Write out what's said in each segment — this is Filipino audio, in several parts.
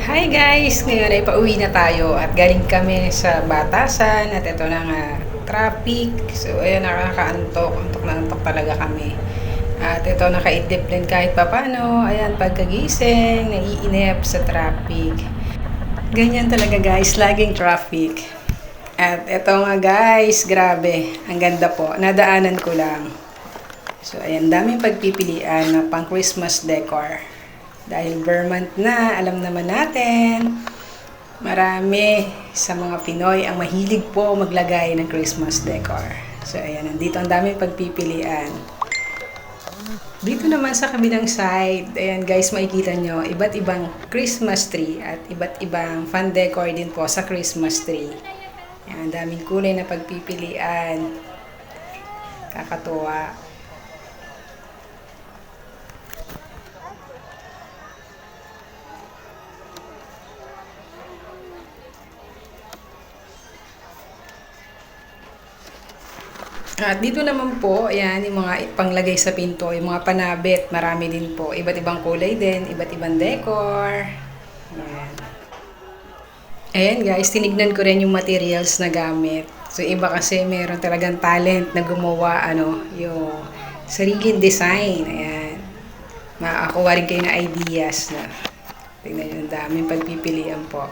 Hi guys! Ngayon ay pauwi na tayo at galing kami sa Batasan at ito na nga traffic. So ayan, nakakaantok. Antok na antok talaga kami. At ito nakaidlip din kahit papano. Ayan, pagkagising, naiinip sa traffic. Ganyan talaga guys, laging traffic. At ito nga guys, grabe. Ang ganda po. Nadaanan ko lang. So ayan, daming pagpipilian na pang Christmas decor. Dahil Vermont na, alam naman natin, marami sa mga Pinoy ang mahilig po maglagay ng Christmas decor. So ayan, nandito ang daming pagpipilian. Dito naman sa kabilang side, ayan guys, makikita nyo, iba't ibang Christmas tree at iba't ibang fan decor din po sa Christmas tree. Ayan, daming kulay na pagpipilian. Kakatuwa. At dito naman po, ayan, yung mga panglagay sa pinto, yung mga panabit, marami din po. Iba't ibang kulay din, iba't ibang decor. Ayan. Ayan guys, tinignan ko rin yung materials na gamit. So iba kasi meron talagang talent na gumawa, yung sariling design. Ayan. Makakuha rin kayo na ideas na. Tingnan nyo, ang daming pagpipilian po.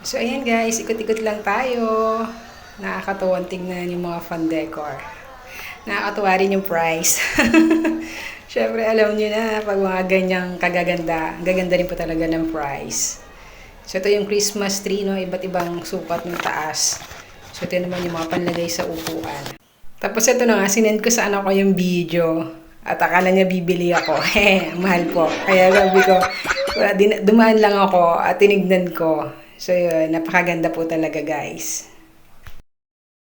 So, ayan guys, ikot-ikot lang tayo. Nakakatuwang tingnan yung mga fan decor. Nakakatuwa rin yung price. Siyempre, alam nyo na, pag mga ganyang kagaganda, ang gaganda rin po talaga ng price. So, ito yung Christmas tree, no? Iba't ibang sukat ng taas. So, ito naman yung mga panlagay sa upuan. Tapos, ito na nga, sinend ko sa anak ko yung video. At akala niya bibili ako. Mahal po. Kaya sabi ko, dumaan lang ako at tinignan ko. So yun, napakaganda po talaga guys.